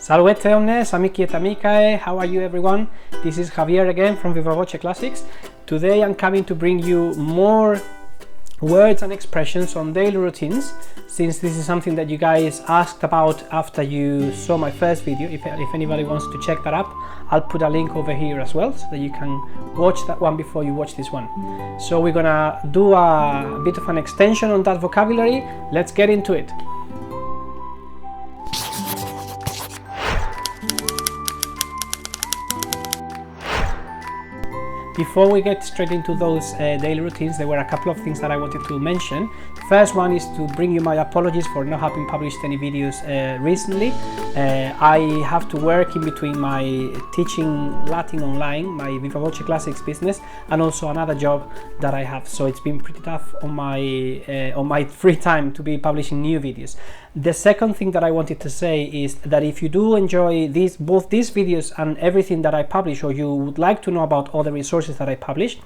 Salve omnes, amici et amicae, how are you everyone? This is Javier again from Vivavoce Classics. Today I'm coming to bring you more words and expressions on daily routines, since this is something that you guys asked about after you saw my first video. If anybody wants to check that up, I'll put a link over here as well, so that you can watch that one before you watch this one. So we're gonna do a bit of an extension on that vocabulary. Let's get into it. Before we get straight into those daily routines, there were a couple of things that I wanted to mention. First one is to bring you my apologies for not having published any videos recently. I have to work in between my teaching Latin online, my Vivavoce Classics business, and also another job that I have. So it's been pretty tough on my free time to be publishing new videos. The second thing that I wanted to say is that if you do enjoy both these videos and everything that I publish, or you would like to know about all the resources that I publish,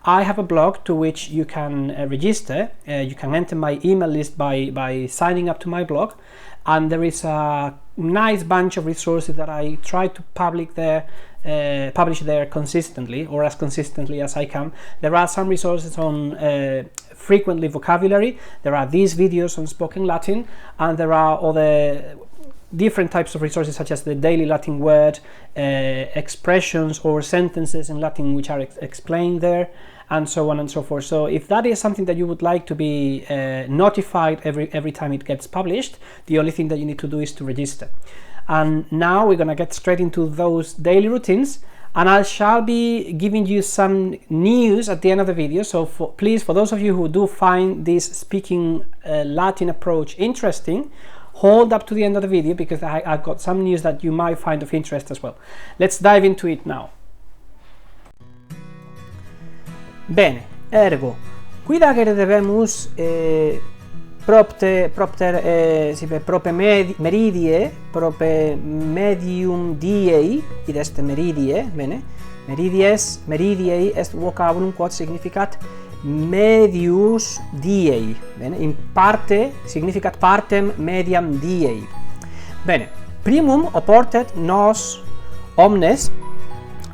I have a blog to which you can register. You can enter my email list by signing up to my blog, and there is a nice bunch of resources that I try to publish there consistently, or as consistently as I can. There are some resources on frequently vocabulary, there are these videos on spoken Latin, and there are other different types of resources such as the daily Latin word, expressions or sentences in Latin which are explained there, and so on and so forth. So if that is something that you would like to be notified every time it gets published, the only thing that you need to do is to register. And now we're gonna get straight into those daily routines, and I shall be giving you some news at the end of the video. So please, for those of you who do find this speaking Latin approach interesting, hold up to the end of the video, because I've got some news that you might find of interest as well. Let's dive into it now. Bene, ergo, quida che debemus propter prope meridie, prope medium diei, id est meridie, bene, meridiei est vocabulum quod significat medius diei, bene, in parte significat partem mediam diei. Bene, primum oportet nos omnes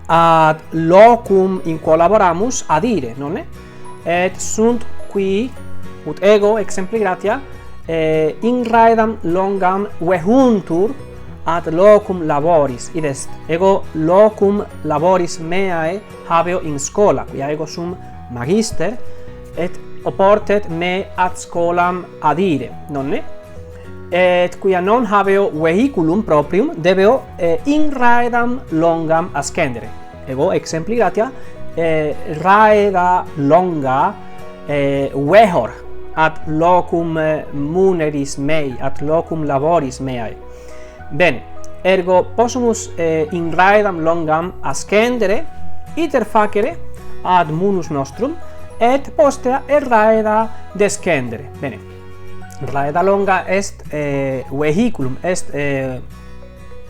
ad locum in quo laboramus adire, nonne? Et sunt qui ut ego exempli gratia in raedam longam vehuntur ad locum laboris, id est ego locum laboris meae habeo in schola, quia ego sum magister, et oportet me ad scholam adire, nonne? Et quia non habeo vehiculum proprium debeo in raedam longam ascendere. Ego exempli gratia raeda longa vehor ad locum muneris mei, ad locum laboris meae. Bene, ergo possumus in raedam longam ascendere, iter facere ad munus nostrum, et postea raeda descendere. Bene, raeda longa est vehiculum, est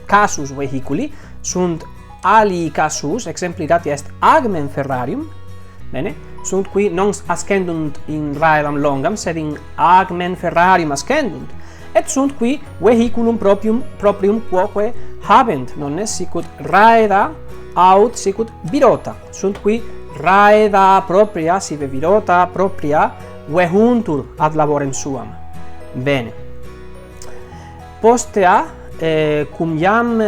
casus vehiculi, sunt ali casus, exempli gratia est agmen ferrarium, bene, sunt qui non ascendunt in raedam longam, sed in agmen ferrarium ascendunt, et sunt qui vehiculum proprium quoque habent, nonne, sicut raeda aut sicut virota, sunt qui raeda propria, sive virota propria, vehuntur ad laborem suam. Bene, postea cum iam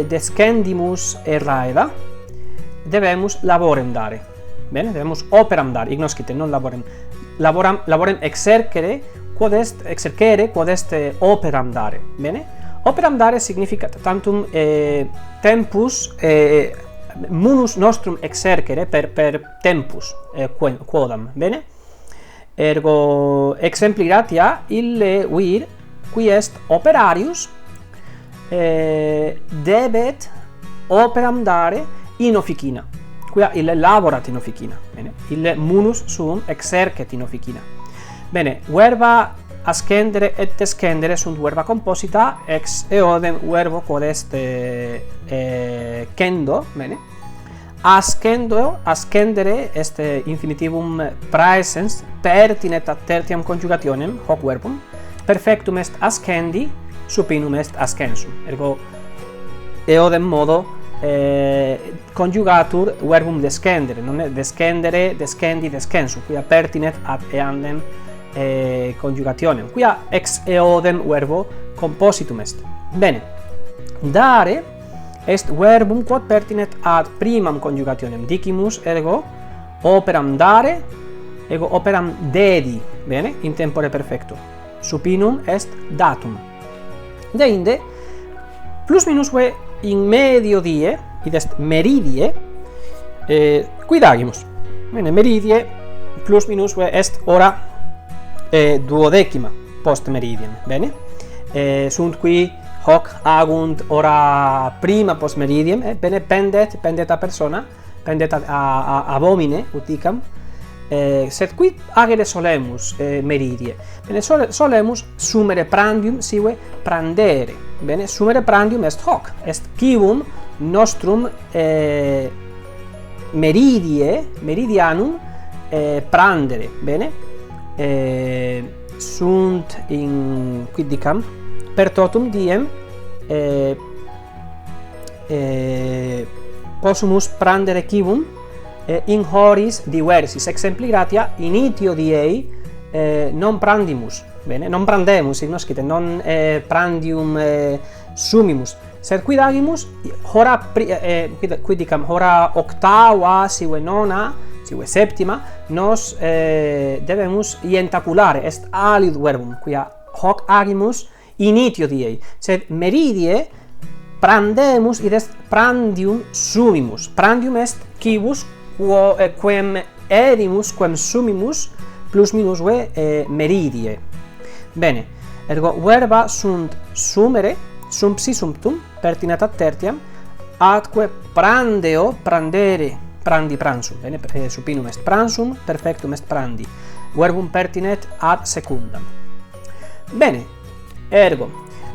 descendimus raeda, debemus laborem dare. Bene, debemus operam dare, ignoscite, non laborem. Laborem exercere, quod est operam dare. Bene, operam dare significat tantum tempus munus nostrum exercere per tempus quodam. Bene, ergo exempli gratia ille vir qui est operarius debet operam dare in officina, quia ille laborat in officina. Bene, ille munus suum exercet in officina. Bene, verba ascendere et descendere sunt verba composita ex eodem verbo quod est cendo. Bene, ascendere est infinitivum praesens pertinet ad tertiam conjugationem hoc verbum, perfectum est ascendi, supinum est ascensum. Ergo eodem modo conjugatur verbum descendere, non è descendere, descendi, descensu, quia pertinet ad eandem conjugationem, quia ex eodem verbo compositum est. Bene, dare est verbum quod pertinet ad primam conjugationem, dicimus ergo operam dare, ego operam dedi, bene, in tempore perfecto, supinum est datum. Deinde, plus minusque in medio die, id est meridie, quidagimus. Bene, meridie plus minusque est ora duodecima post meridiem, bene? Sunt qui hoc agunt ora prima post meridiem, bene, pendet a persona, pendet a homine, uticam, sed quid agere solemus meridie? Bene, solemus sumere prandium sive prandere. Bene, sumere prandium est hoc, est civum nostrum meridianum prandere. Bene, sunt in quid dicam per totum diem possumus prandere civum in horis diversis, exempli gratia initio diei non prandimus, bene, non prandemus, ignoscite, non prandium sumimus, sed quidagimus hora quid dicam hora octava sive nona sive septima nos debemus ientaculare, est alid verbum, quia hoc agimus initio diei, sed meridie prandemus id est prandium sumimus. Prandium est civus quem edimus, quem sumimus plus minusque meridie. Bene, ergo verba sunt sumere, sumpsi sumptum, pertinet ad tertiam, atque prandeo, prandere, prandi pransum, bene, supinum est pransum, perfectum est prandi, verbum pertinet ad secundam. Bene, ergo,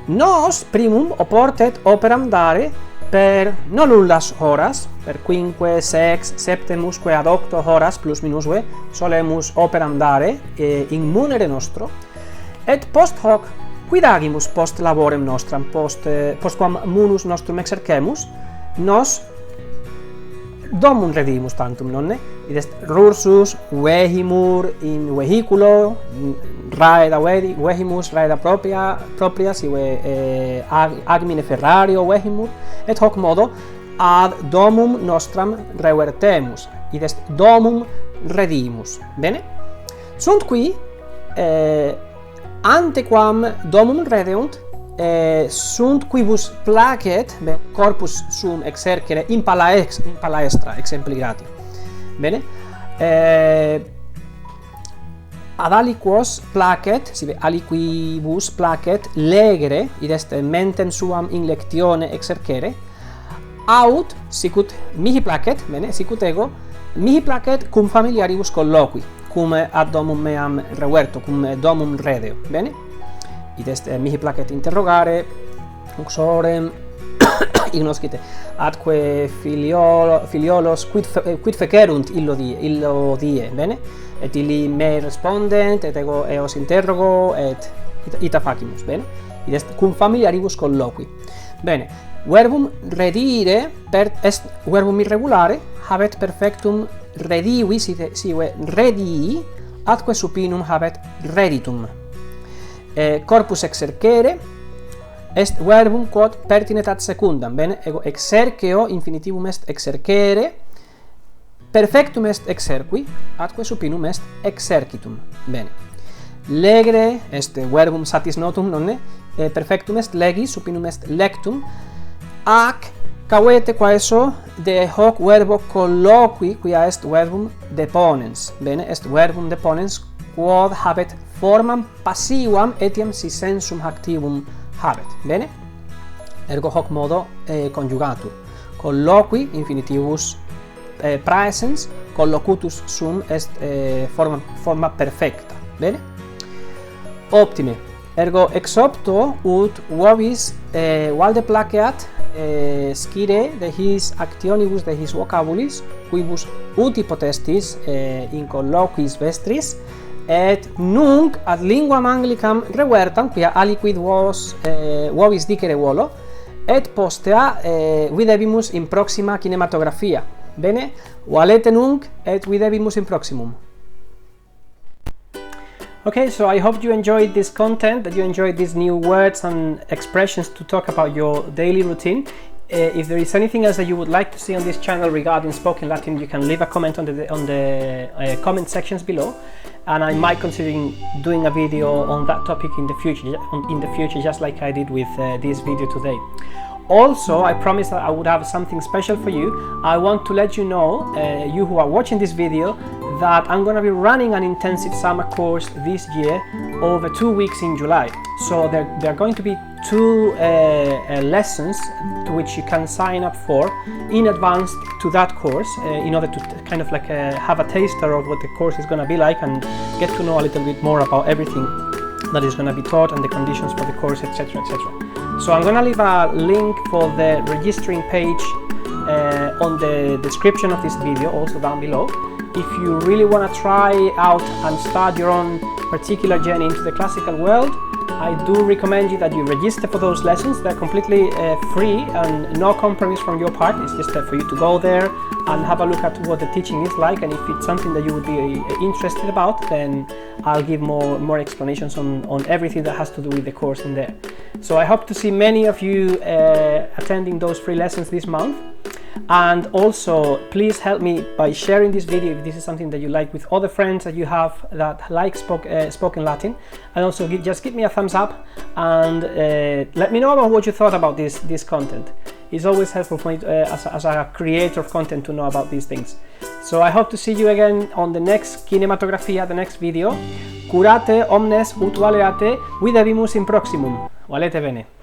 nos primum oportet operam dare per non nullas horas, per quinque, sex, septemusque ad octo horas plus minusque solemus operam dare in munere nostro, et post hoc quidagimus post laborem nostram, postquam munus nostrum exercemus, nos domum redimus tantum, nonne? Id est rursus vehimur in vehiculo, raeda vehimus, raeda propria sive agmine ferrario vehimur, et hoc modo ad domum nostram revertemus, id est domum redimus. Bene? Sunt qui antequam domum redeunt, sunt quibus placet corpus sum exercere in palaestra, exempli grati. Bene? Ad aliquos placet, sive aliquibus placet legere, id est mentem suam in lectione exercere, aut sicut mihi placet, bene, sicut ego mihi placet cum familiaribus colloqui, cum ad domum meam reverto, cum domum redeo. Bene? Id est mihi placet interrogare uxorem ignoscite atque filiolos quid fecerunt illo die, bene, et illi me respondent, et ego eos interrogo, et ita facimus, bene, id est cum familiaribus colloqui. Bene, verbum redire est verbum irregulare, habet perfectum redivi, sive redii, atque supinum habet reditum. Corpus exercere est verbum quod pertinet ad secundam, bene, ego exerceo infinitivum est exercere, perfectum est exerqui, atque supinum est exercitum. Bene. Legere est verbum satis notum, nonne? Perfectum est legis, supinum est lectum. Ac cavete quaeso de hoc verbo colloqui, quia est verbum deponens. Bene, est verbum deponens quod habet formam passivam etiam si sensum activum habet. Bene? Ergo hoc modo conjugatur. Colloqui infinitivus praesens, collocutus sum est forma perfecta. Bene? Optime. Ergo ex opto ut vobis valde placeat scire de his actionibus, de his vocabulis, quibus uti potestis in colloquis vestris, et nunc ad linguam anglicam revertam, quia aliquid vobis dicere volo, et postea videbimus in proxima kinematografia. Bene? Valete nunc et videbimus in proximum. Okay, so I hope you enjoyed this content, that you enjoyed these new words and expressions to talk about your daily routine. If there is anything else that you would like to see on this channel regarding spoken Latin, you can leave a comment on the comment sections below, and I might consider doing a video on that topic in the future, just like I did with this video today. Also, I promised that I would have something special for you. I want to let you know, you who are watching this video, that I'm going to be running an intensive summer course this year over 2 weeks in July. So there are going to be 2 lessons to which you can sign up for in advance to that course, in order to kind of like have a taster of what the course is going to be like and get to know a little bit more about everything that is going to be taught and the conditions for the course, etc., etc. So I'm going to leave a link for the registering page on the description of this video, also down below. If you really want to try out and start your own particular journey into the classical world, I do recommend you that you register for those lessons. They're completely free and no compromise from your part. It's just for you to go there and have a look at what the teaching is like, and if it's something that you would be interested about, then I'll give more explanations on everything that has to do with the course in there. So I hope to see many of you attending those free lessons this month. And also, please help me by sharing this video if this is something that you like with other friends that you have that like spoken Latin, and also just give me a thumbs up and let me know about what you thought about this content. It's always helpful for me as a creator of content to know about these things. So I hope to see you again on the next Kinematografia, the next video. Curate omnes ut valeate videbimus in proximum. Valete bene.